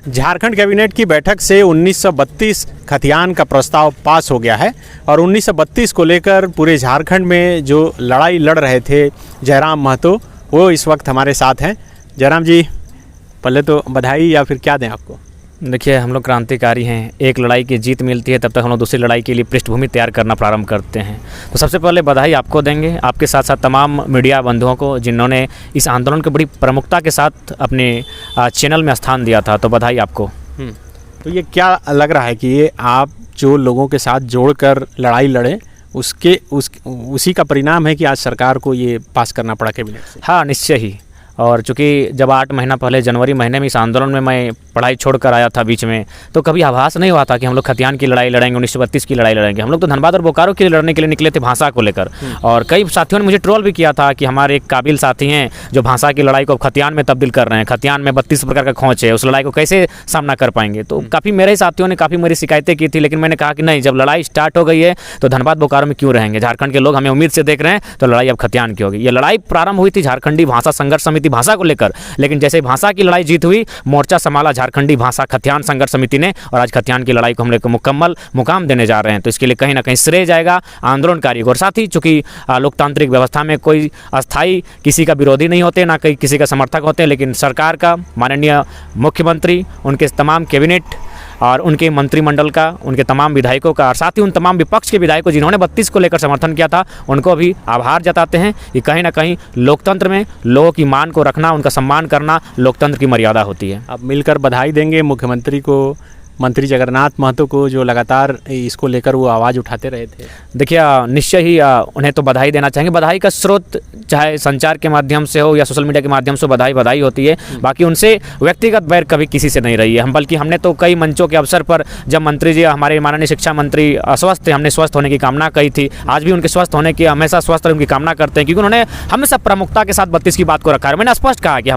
Jharkhand cabinet की बैठक से 1932 खतियान का प्रस्ताव पास हो गया है और 1932 को लेकर पूरे झारखंड में जो लड़ाई लड़ रहे थे जयराम महतो, वो इस वक्त हमारे साथ हैं। जयराम जी, पहले तो बधाई या फिर क्या दें आपको? देखिए, हम लोग क्रांतिकारी हैं। एक लड़ाई की जीत मिलती है तब तक हम लोग दूसरी लड़ाई के लिए पृष्ठभूमि तैयार करना प्रारंभ करते हैं। तो सबसे पहले बधाई आपको देंगे, आपके साथ साथ तमाम मीडिया बंधुओं को जिन्होंने इस आंदोलन को बड़ी प्रमुखता के साथ अपने चैनल में स्थान दिया था। तो बधाई आपको। तो ये क्या लग रहा है कि ये आप जो लोगों के साथ जोड़कर लड़ाई लड़े उसी का परिणाम है कि आज सरकार को ये पास करना पड़ा कैबिनेट से? हाँ, निश्चय ही। और चूँकि जब 8 महीना पहले जनवरी महीने में इस आंदोलन में मैं पढ़ाई छोड़कर आया था बीच में, तो कभी आभास नहीं हुआ था कि हम लोग खतियान की लड़ाई लड़ेंगे, 1932 की लड़ाई लड़ेंगे। हम लोग तो धनबाद और बोकारो के लिए लड़ने के लिए निकले थे, भाषा को लेकर। और कई साथियों ने मुझे ट्रोल भी किया था कि हमारे एक काबिल साथी हैं जो भाषा की लड़ाई को खतियान में तब्दील कर रहे हैं, खतियान में 32 प्रकार का खोच है, उस लड़ाई को कैसे सामना कर पाएंगे। तो काफ़ी मेरे साथियों ने काफ़ी मेरी शिकायतें की थी, लेकिन मैंने कहा कि नहीं, जब लड़ाई स्टार्ट हो गई है तो धनबाद बोकारो में क्यों रहेंगे, झारखंड के लोग हमें उम्मीद से देख रहे हैं, तो लड़ाई अब खतियान की होगी। ये लड़ाई प्रारंभ हुई थी झारखंडी भाषा संघर्ष समिति भाषा को लेकर, लेकिन जैसे भाषा की लड़ाई जीत हुई, मोर्चा संभाला झारखंडी भाषा खतियान संघर्ष समिति ने, और आज खतियान की लड़ाई को हम लोग मुकम्मल मुकाम देने जा रहे हैं। तो इसके लिए कहीं ना कहीं श्रेय जाएगा आंदोलनकारियों को। और साथ ही चूंकि लोकतांत्रिक व्यवस्था में कोई अस्थाई किसी का विरोधी नहीं होते, ना कहीं किसी का समर्थक होते हैं, लेकिन सरकार का, माननीय मुख्यमंत्री, उनके तमाम कैबिनेट और उनके मंत्रिमंडल का, उनके तमाम विधायकों का, और साथ ही उन तमाम विपक्ष के विधायकों जिन्होंने 32 को लेकर समर्थन किया था, उनको भी आभार जताते हैं कि कहीं ना कहीं लोकतंत्र में लोगों की मान को रखना, उनका सम्मान करना लोकतंत्र की मर्यादा होती है। अब मिलकर बधाई देंगे मुख्यमंत्री को, मंत्री जगन्नाथ महतो को, जो लगातार इसको लेकर वो आवाज़ उठाते रहे थे। देखिए, निश्चय ही उन्हें तो बधाई देना चाहेंगे। बधाई का स्रोत चाहे संचार के माध्यम से हो या सोशल मीडिया के माध्यम से बधाई होती है। बाकी उनसे व्यक्तिगत बैर कभी किसी से नहीं रही है। बल्कि हमने तो कई मंचों के अवसर पर, जब मंत्री जी, हमारे माननीय शिक्षा मंत्री अस्वस्थ थे, हमने स्वस्थ होने की कामना कही थी। आज भी उनके स्वस्थ होने की, हमेशा स्वस्थ रहने की कामना करते हैं, क्योंकि उन्होंने हमेशा प्रमुखता के साथ 32 की बात को रखा है। मैंने स्पष्ट कहा कि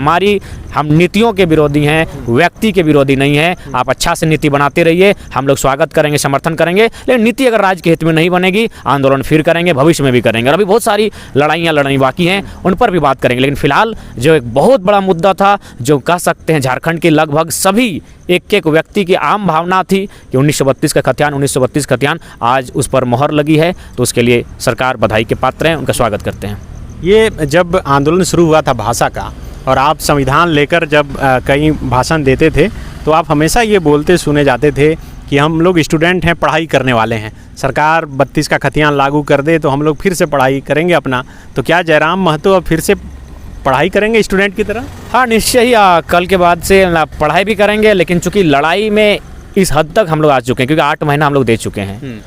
हम नीतियों के विरोधी हैं, व्यक्ति के विरोधी नहीं है। आप अच्छा से नीति बनाते रहिए, हम लोग स्वागत करेंगे, समर्थन करेंगे, लेकिन नीति अगर राज्य के हित में नहीं बनेगी, आंदोलन फिर करेंगे, भविष्य में भी करेंगे। और अभी बहुत सारी लड़ाइयाँ लड़नी बाकी हैं, उन पर भी बात करेंगे। लेकिन फिलहाल जो एक बहुत बड़ा मुद्दा था, जो कह सकते हैं झारखंड के लगभग सभी एक व्यक्ति की आम भावना थी कि 1932 का खतियान, 1932 खतियान, आज उस पर मोहर लगी है। तो उसके लिए सरकार बधाई के पात्र हैं, उनका स्वागत करते हैं। ये जब आंदोलन शुरू हुआ था भाषा का, और आप संविधान लेकर जब कई भाषण देते थे, तो आप हमेशा ये बोलते सुने जाते थे कि हम लोग स्टूडेंट हैं, पढ़ाई करने वाले हैं, सरकार 32 का खतियान लागू कर दे तो हम लोग फिर से पढ़ाई करेंगे अपना। तो क्या जयराम महतो अब फिर से पढ़ाई करेंगे स्टूडेंट की तरह? हाँ, निश्चय ही। कल के बाद से पढ़ाई भी करेंगे, लेकिन चूँकि लड़ाई में इस हद तक हम लोग आ चुके हैं, क्योंकि 8 महीना हम लोग दे चुके हैं,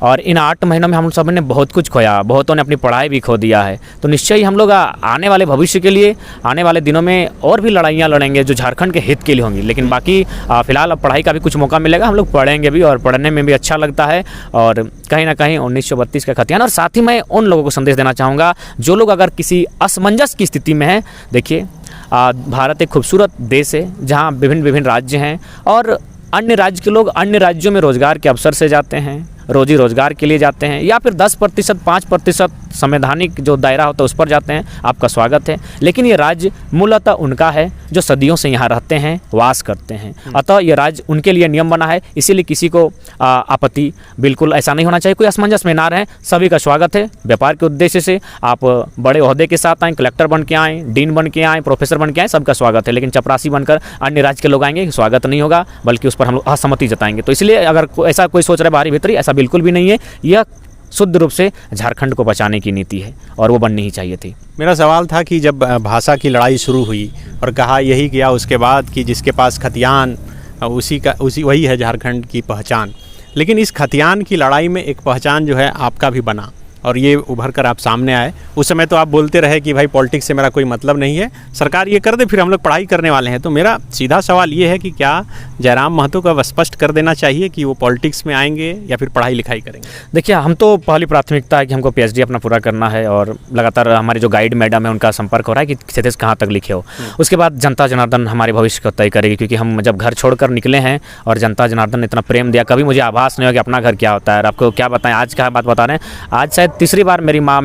और इन 8 महीनों में हम सब ने बहुत कुछ खोया, बहुतों ने अपनी पढ़ाई भी खो दिया है। तो निश्चय ही हम लोग आने वाले भविष्य के लिए, आने वाले दिनों में और भी लड़ाइयाँ लड़ेंगे जो झारखंड के हित के लिए होंगी। लेकिन बाकी फिलहाल अब पढ़ाई का भी कुछ मौका मिलेगा, हम लोग पढ़ेंगे भी, और पढ़ने में भी अच्छा लगता है। और कहीं ना कहीं 1932 का खतियान। और साथ ही मैं उन लोगों को संदेश देना चाहूँगा जो लोग अगर किसी असमंजस की स्थिति में हैं। देखिए, भारत एक खूबसूरत देश है जहाँ विभिन्न राज्य हैं, और अन्य राज्य के लोग अन्य राज्यों में रोजगार के अवसर से जाते हैं, रोजी रोजगार के लिए जाते हैं, या फिर 10%, 5% संवैधानिक जो दायरा होता है उस पर जाते हैं। आपका स्वागत है। लेकिन ये राज्य मूलतः उनका है जो सदियों से यहाँ रहते हैं, वास करते हैं। अतः ये राज्य उनके लिए नियम बना है, इसीलिए किसी को आपत्ति बिल्कुल ऐसा नहीं होना चाहिए, कोई असमंजस में ना रहे। सभी का स्वागत है। व्यापार के उद्देश्य से आप बड़े ओहदे के साथ आएँ, कलेक्टर बन के आएँ, डीन बन के आएँ, प्रोफेसर बन के आएँ, सबका स्वागत है। लेकिन चपरासी बनकर अन्य राज्य के लोग आएंगे, स्वागत नहीं होगा, बल्कि उस पर हम लोग असहमति जताएंगे। तो इसलिए अगर ऐसा कोई सोच रहा है बाहरी भीतरी, ऐसा बिल्कुल भी नहीं है। यह शुद्ध रूप से झारखंड को बचाने की नीति है, और वो बननी ही चाहिए थी। मेरा सवाल था कि जब भाषा की लड़ाई शुरू हुई और कहा यही किया उसके बाद कि जिसके पास खतियान वही है झारखंड की पहचान। लेकिन इस खतियान की लड़ाई में एक पहचान जो है आपका भी बना, और ये उभर कर आप सामने आए। उस समय तो आप बोलते रहे कि भाई पॉलिटिक्स से मेरा कोई मतलब नहीं है, सरकार ये कर दे फिर हम लोग पढ़ाई करने वाले हैं। तो मेरा सीधा सवाल ये है कि क्या जयराम महतो को स्पष्ट कर देना चाहिए कि वो पॉलिटिक्स में आएंगे या फिर पढ़ाई लिखाई करेंगे? देखिए, हम तो पहली प्राथमिकता है कि हमको PhD अपना पूरा करना है, और लगातार हमारे जो गाइड मैडम है उनका संपर्क हो रहा है कि क्षितिज कहाँ तक लिखे हो। उसके बाद जनता जनार्दन हमारे भविष्य को तय करेगी, क्योंकि हम जब घर छोड़कर निकले हैं और जनता जनार्दन ने इतना प्रेम दिया, कभी मुझे आभास नहीं हो कि अपना घर क्या होता है। और आपको क्या बताएं, आज का बात बता रहे हैं, आज शायद तीसरी बार मेरी माँ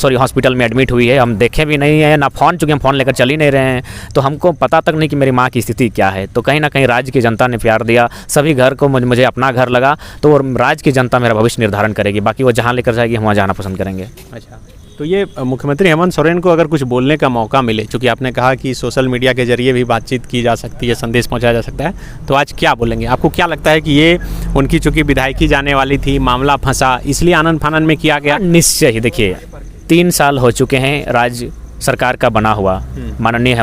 हॉस्पिटल में एडमिट हुई है। हम देखे भी नहीं है ना फ़ोन, चूँकि हम फ़ोन लेकर चल ही नहीं रहे हैं, तो हमको पता तक नहीं कि मेरी माँ की स्थिति क्या है। तो कहीं ना कहीं राज्य की जनता ने प्यार दिया, सभी घर को मुझे अपना घर लगा, तो वो राज्य की जनता मेरा भविष्य निर्धारण करेगी। बाकी वो जहाँ लेकर जाएगी हम वहाँ जाना पसंद करेंगे। अच्छा, तो ये मुख्यमंत्री हेमंत सोरेन को अगर कुछ बोलने का मौका मिले, चूँकि आपने कहा कि सोशल मीडिया के जरिए भी बातचीत की जा सकती है, संदेश पहुंचाया जा सकता है, तो आज क्या बोलेंगे? आपको क्या लगता है कि ये उनकी चूँकि विधायकी जाने वाली थी, मामला फंसा, इसलिए आनन फानन में किया गया? निश्चय ही, देखिए 3 साल हो चुके हैं राज्य सरकार का बना हुआ, माननीय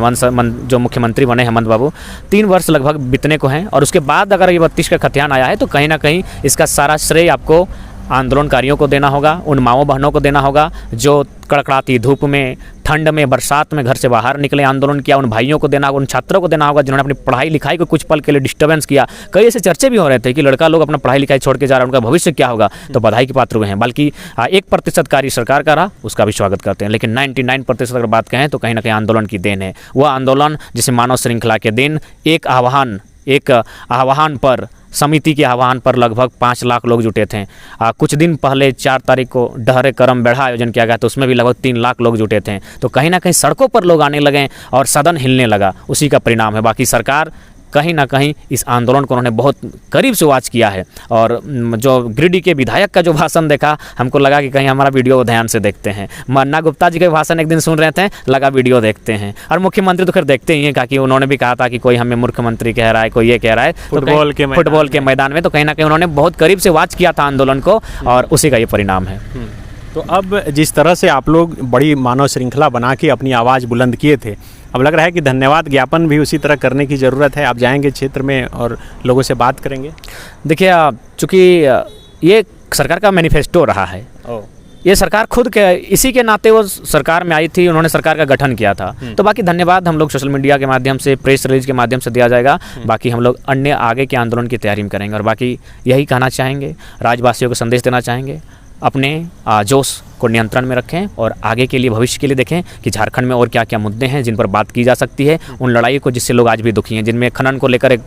जो मुख्यमंत्री बने हेमंत बाबू, 3 वर्ष लगभग बीतने को हैं, और उसके बाद अगर ये 32 का खतियान आया है तो कहीं ना कहीं इसका सारा श्रेय आपको आंदोलनकारियों को देना होगा, उन माओ बहनों को देना होगा जो कड़कड़ाती धूप में, ठंड में, बरसात में घर से बाहर निकले, आंदोलन किया, उन भाइयों को देना होगा, उन छात्रों को देना होगा जिन्होंने अपनी पढ़ाई लिखाई को कुछ पल के लिए डिस्टर्बेंस किया। कई ऐसे चर्चे भी हो रहे थे कि लड़का लोग अपना पढ़ाई लिखाई छोड़ के जा रहा है, उनका भविष्य क्या होगा, तो बधाई के पात्र हुए हैं। बल्कि 1% कार्य सरकार का रहा, उसका भी स्वागत करते हैं, लेकिन 99% अगर बात कहें तो कहीं ना कहीं आंदोलन की देन है। वह आंदोलन जिसे मानव श्रृंखला के दिन एक आह्वान पर, समिति के आह्वान पर लगभग 5 लाख लोग जुटे थे। कुछ दिन पहले 4 तारीख को डहरे करम बेढ़ा आयोजन किया गया, तो उसमें भी लगभग 3 लाख लोग जुटे थे। तो कहीं ना कहीं सड़कों पर लोग आने लगे और सदन हिलने लगा, उसी का परिणाम है। बाकी सरकार कहीं ना कहीं इस आंदोलन को उन्होंने बहुत करीब से वॉच किया है, और जो गिरिडीह के विधायक का जो भाषण देखा, हमको लगा कि कहीं हमारा वीडियो ध्यान से देखते हैं। मन्ना गुप्ता जी के भाषण एक दिन सुन रहे थे, लगा वीडियो देखते हैं। और मुख्यमंत्री तो खैर देखते ही हैं, कि उन्होंने भी कहा था कि कोई हमें मुख्यमंत्री कह रहा है, कोई ये कह रहा है, फुटबॉल के मैदान में, तो कहीं ना कहीं उन्होंने बहुत करीब से वॉच किया था आंदोलन को, और उसी का ये परिणाम है। तो अब जिस तरह से आप लोग बड़ी मानव श्रृंखला बना के अपनी आवाज़ बुलंद किए थे, अब लग रहा है कि धन्यवाद ज्ञापन भी उसी तरह करने की ज़रूरत है। आप जाएंगे क्षेत्र में और लोगों से बात करेंगे? देखिए, चूँकि ये सरकार का मैनिफेस्टो रहा है, ये सरकार खुद के इसी के नाते वो सरकार में आई थी, उन्होंने सरकार का गठन किया था। तो बाकी धन्यवाद हम लोग सोशल मीडिया के माध्यम से, प्रेस रिलीज के माध्यम से दिया जाएगा। बाकी हम लोग अन्य आगे के आंदोलन की तैयारी में करेंगे, और बाकी यही कहना चाहेंगे, राज्यवासियों को संदेश देना चाहेंगे, अपने जोश को नियंत्रण में रखें और आगे के लिए, भविष्य के लिए देखें कि झारखंड में और क्या क्या मुद्दे हैं जिन पर बात की जा सकती है। उन लड़ाई को जिससे लोग आज भी दुखी हैं, जिनमें खनन को लेकर एक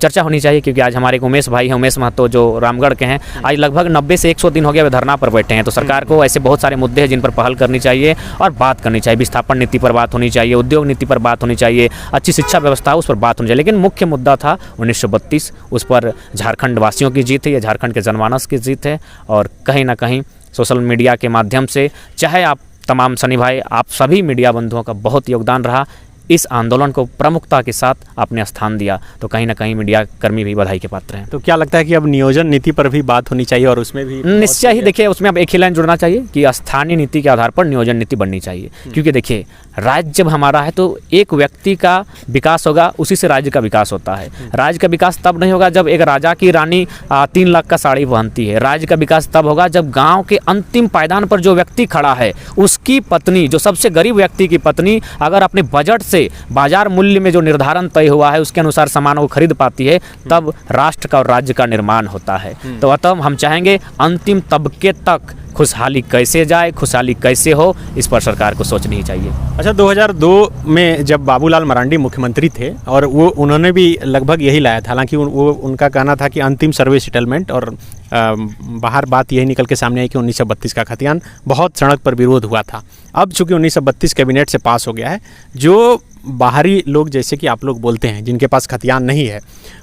चर्चा होनी चाहिए, क्योंकि आज हमारे एक उमेश भाई हैं, उमेश महतो, जो रामगढ़ के हैं, आज लगभग 90 से 100 दिन हो गया वे धरना पर बैठे हैं। तो सरकार को ऐसे बहुत सारे मुद्दे हैं जिन पर पहल करनी चाहिए और बात करनी चाहिए। विस्थापन नीति पर बात होनी चाहिए, उद्योग नीति पर बात होनी चाहिए, अच्छी शिक्षा व्यवस्था उस पर बात होनी चाहिए। लेकिन मुख्य मुद्दा था 1932, उस पर झारखंड वासियों की जीत है, या झारखंड के जनमानस की जीत है। और कहीं ना कहीं सोशल मीडिया के माध्यम से, चाहे आप तमाम सनी भाई, आप सभी मीडिया बंधुओं का बहुत योगदान रहा, इस आंदोलन को प्रमुखता के साथ आपने स्थान दिया, तो कहीं ना कहीं मीडिया कर्मी भी बधाई के पात्र हैं। तो क्या लगता है कि अब नियोजन नीति पर भी बात होनी चाहिए, और उसमें भी निश्चय ही, देखिए उसमें अब एक ही लाइन जुड़ना चाहिए कि स्थानीय नीति के आधार पर नियोजन नीति बननी चाहिए। क्योंकि देखिए, राज्य जब हमारा है तो एक व्यक्ति का विकास होगा, उसी से राज्य का विकास होता है। राज्य का विकास तब नहीं होगा जब एक राजा की रानी 3 लाख का साड़ी पहनती है। राज्य का विकास तब होगा जब गाँव के अंतिम पायदान पर जो व्यक्ति खड़ा है, उसकी पत्नी, जो सबसे गरीब व्यक्ति की पत्नी, अगर अपने बजट से बाजार मूल्य में जो निर्धारण तय हुआ है उसके अनुसार सामानों को खरीद पाती है, तब राष्ट्र का और राज्य का निर्माण होता है। तो अतः हम चाहेंगे अंतिम तबके तक खुशहाली कैसे जाए, खुशहाली कैसे हो, इस पर सरकार को सोचनी चाहिए। अच्छा, 2002 में जब बाबूलाल मरांडी मुख्यमंत्री थे, और वो उन्होंने भी लगभग यही लाया था, हालांकि वो उनका कहना था कि अंतिम सर्वे सेटलमेंट, और बाहर बात यही निकल के सामने आई कि 1932 का खतियान, बहुत सड़क पर विरोध हुआ था। अब चूंकि 1932 कैबिनेट से पास हो गया है, जो बाहरी लोग जैसे कि आप लोग बोलते हैं जिनके पास खतियान नहीं है,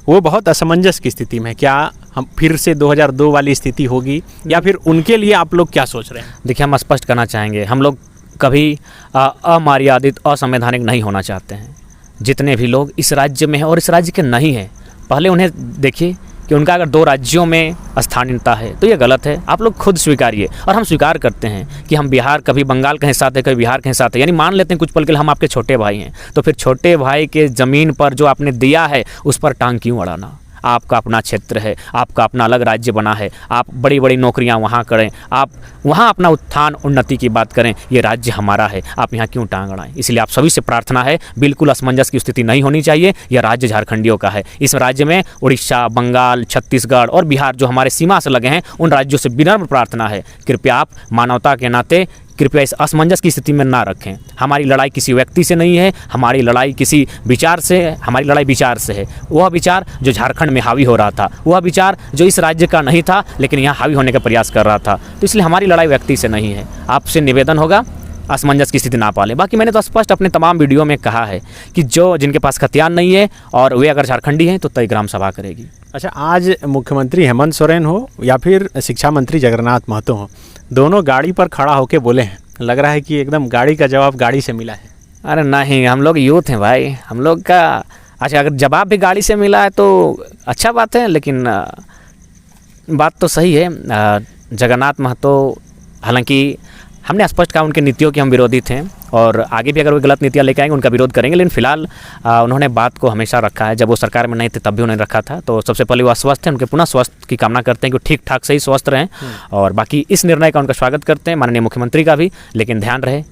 वो बहुत असमंजस की स्थिति में। क्या हम फिर से 2002 वाली स्थिति होगी, या फिर उनके लिए आप लोग क्या सोच रहे हैं? देखिए, हम स्पष्ट करना चाहेंगे, हम लोग कभी अमर्यादित, असंवैधानिक नहीं होना चाहते हैं। जितने भी लोग इस राज्य में हैं और इस राज्य के नहीं हैं, पहले उन्हें देखिए कि उनका अगर 2 राज्यों में स्थानीयता है तो ये गलत है। आप लोग खुद स्वीकारिए, और हम स्वीकार करते हैं कि हम बिहार, कभी बंगाल के साथ है, कभी बिहार के साथ है, यानी मान लेते हैं कुछ पल के लिए हम आपके छोटे भाई हैं। तो फिर छोटे भाई के ज़मीन पर जो आपने दिया है उस पर टांग क्यों अड़ाना? आपका अपना क्षेत्र है, आपका अपना अलग राज्य बना है, आप बड़ी बड़ी नौकरियां वहाँ करें, आप वहाँ अपना उत्थान उन्नति की बात करें, ये राज्य हमारा है, आप यहाँ क्यों टांग अड़ाएं? इसलिए आप सभी से प्रार्थना है, बिल्कुल असमंजस की स्थिति नहीं होनी चाहिए। यह राज्य झारखंडियों का है। इस राज्य में उड़ीसा, बंगाल, छत्तीसगढ़ और बिहार जो हमारे सीमा से लगे हैं, उन राज्यों से विनम्र प्रार्थना है, कृपया आप मानवता के नाते कृपया इस असमंजस की स्थिति में ना रखें। हमारी लड़ाई किसी व्यक्ति से नहीं है, हमारी लड़ाई किसी विचार से है, हमारी लड़ाई विचार से है। वह विचार जो झारखंड में हावी हो रहा था, वह विचार जो इस राज्य का नहीं था लेकिन यहाँ हावी होने का प्रयास कर रहा था। तो इसलिए हमारी लड़ाई व्यक्ति से नहीं है। आपसे निवेदन होगा असमंजस की स्थिति ना पाले। बाकी मैंने तो स्पष्ट अपने तमाम वीडियो में कहा है कि जो जिनके पास खतियान नहीं है और वे अगर झारखंडी हैं तो तय ग्राम सभा करेगी। अच्छा, आज मुख्यमंत्री हेमंत सोरेन हो या फिर शिक्षा मंत्री जगन्नाथ महतो हो, दोनों गाड़ी पर खड़ा होकर बोले हैं, लग रहा है कि एकदम गाड़ी का जवाब गाड़ी से मिला है। अरे नहीं, हम लोग यूथ हैं भाई, हम लोग का अच्छा अगर जवाब भी गाड़ी से मिला है तो अच्छा बात है, लेकिन बात तो सही है। जगन्नाथ महतो, हालांकि हमने स्पष्ट कहा उनकी नीतियों के हम विरोधी थे और आगे भी अगर वो गलत नीतियाँ लेके आएंगे उनका विरोध करेंगे, लेकिन फिलहाल उन्होंने बात को हमेशा रखा है। जब वो सरकार में नहीं थे तब भी उन्होंने रखा था। तो सबसे पहले वो अस्वस्थ हैं, उनके पुनः स्वास्थ्य की कामना करते हैं कि ठीक ठाक सही स्वस्थ रहें, और बाकी इस निर्णय का उनका स्वागत करते हैं, माननीय मुख्यमंत्री का भी। लेकिन ध्यान रहे,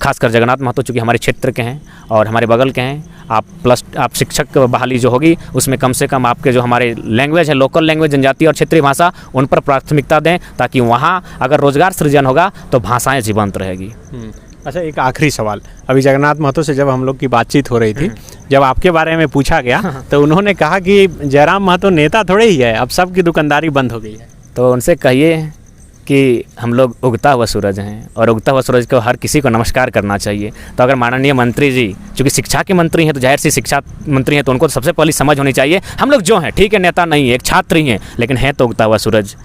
खासकर जगन्नाथ महतो चूँकि हमारे क्षेत्र के हैं और हमारे बगल के हैं, आप शिक्षक बहाली जो होगी उसमें कम से कम आपके जो हमारे लैंग्वेज है, लोकल लैंग्वेज, जनजातीय और क्षेत्रीय भाषा, उन पर प्राथमिकता दें, ताकि वहाँ अगर रोजगार सृजन होगा तो भाषाएं जीवंत रहेगी। अच्छा, एक आखिरी सवाल, अभी जगन्नाथ महतो से जब हम लोग की बातचीत हो रही थी, जब आपके बारे में पूछा गया तो उन्होंने कहा कि जयराम महतो नेता थोड़े ही है, अब सबकी दुकानदारी बंद हो गई है। तो उनसे कहिए कि हम लोग उगता हुआ सूरज हैं और उगता हुआ सूरज को हर किसी को नमस्कार करना चाहिए। तो अगर माननीय मंत्री जी चूँकि शिक्षा के मंत्री हैं तो जाहिर सी शिक्षा मंत्री हैं तो उनको तो सबसे पहली समझ होनी चाहिए, हम लोग जो हैं ठीक है, नेता नहीं है, एक छात्र ही हैं, लेकिन हैं तो उगता हुआ सूरज,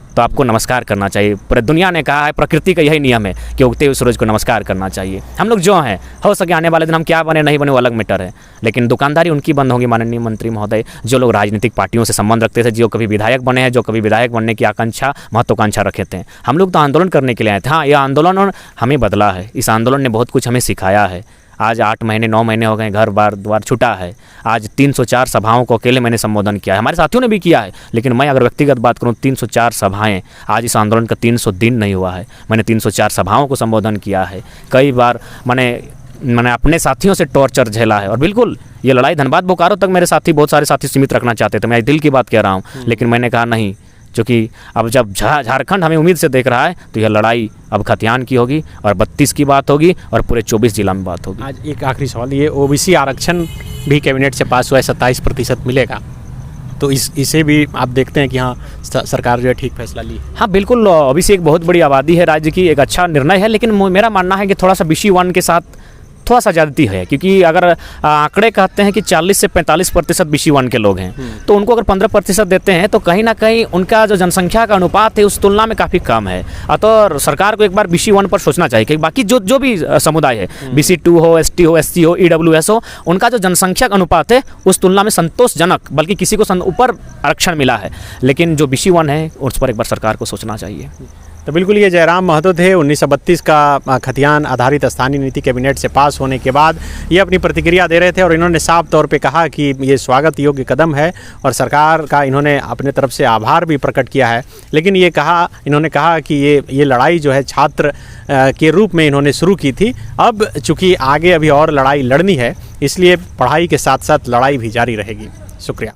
तो आपको नमस्कार करना चाहिए। पूरी दुनिया ने कहा है, प्रकृति का यही नियम है कि उगते हुए सूरज को नमस्कार करना चाहिए। हम लोग जो हैं, हो सके आने वाले दिन हम क्या बने नहीं बने वो अलग मैटर है, लेकिन दुकानदारी उनकी बंद होगी। माननीय मंत्री महोदय, जो लोग राजनीतिक पार्टियों से संबंध रखते थे, जो कभी विधायक बने हैं, जो कभी विधायक बनने की आकांक्षा महत्वाकांक्षा रखे थे, हम लोग तो आंदोलन करने के लिए आए थे। हाँ, यह आंदोलन हमें बदला है, इस आंदोलन ने बहुत कुछ हमें सिखाया है। आज 8 महीने 9 महीने हो गए, घर बार द्वार छूटा है। आज 304 सभाओं को अकेले मैंने संबोधन किया है, हमारे साथियों ने भी किया है, लेकिन मैं अगर व्यक्तिगत बात करूं 304 सभाएं, आज इस आंदोलन का 300 दिन नहीं हुआ है, मैंने 304 सभाओं को संबोधन किया है। कई बार मैंने अपने साथियों से टॉर्चर झेला है, और बिल्कुल ये लड़ाई धनबाद बोकारो तक मेरे साथी, बहुत सारे साथी सीमित रखना चाहते थे, मैं दिल की बात कह रहा हूँ, लेकिन मैंने कहा नहीं, क्योंकि अब जब झारखंड हमें उम्मीद से देख रहा है तो यह लड़ाई अब खतियान की होगी और 32 की बात होगी और पूरे 24 जिला में बात होगी। आज एक आखिरी सवाल, ये ओबीसी आरक्षण भी कैबिनेट से पास हुआ है, 27% मिलेगा, तो इसे भी आप देखते हैं कि हाँ सरकार जो है ठीक फैसला ली? हाँ बिल्कुल, ओबीसी एक बहुत बड़ी आबादी है राज्य की, एक अच्छा निर्णय है, लेकिन मेरा मानना है कि थोड़ा सा BC1 के साथ थोड़ा सा ज़्यादती है, क्योंकि अगर आंकड़े कहते हैं कि 40 से 45% BC1 के लोग हैं, तो उनको अगर 15% देते हैं तो कहीं ना कहीं उनका जो जनसंख्या का अनुपात है उस तुलना में काफ़ी कम है। तो सरकार को एक बार BC1 पर सोचना चाहिए कि बाकी जो भी समुदाय है, BC2 हो, ST हो, SC हो, EWS हो, उनका जो जनसंख्या का अनुपात है उस तुलना में संतोषजनक, बल्कि किसी को ऊपर आरक्षण मिला है, लेकिन जो BC1 है उस पर एक बार सरकार को सोचना चाहिए। तो बिल्कुल, ये जयराम महतो थे। 1932 का खतियान आधारित स्थानीय नीति कैबिनेट से पास होने के बाद ये अपनी प्रतिक्रिया दे रहे थे और इन्होंने साफ तौर पे कहा कि ये स्वागत योग्य कदम है और सरकार का इन्होंने अपने तरफ से आभार भी प्रकट किया है। लेकिन इन्होंने कहा कि ये लड़ाई जो है छात्र के रूप में इन्होंने शुरू की थी, अब चूँकि आगे अभी और लड़ाई लड़नी है, इसलिए पढ़ाई के साथ साथ लड़ाई भी जारी रहेगी। शुक्रिया।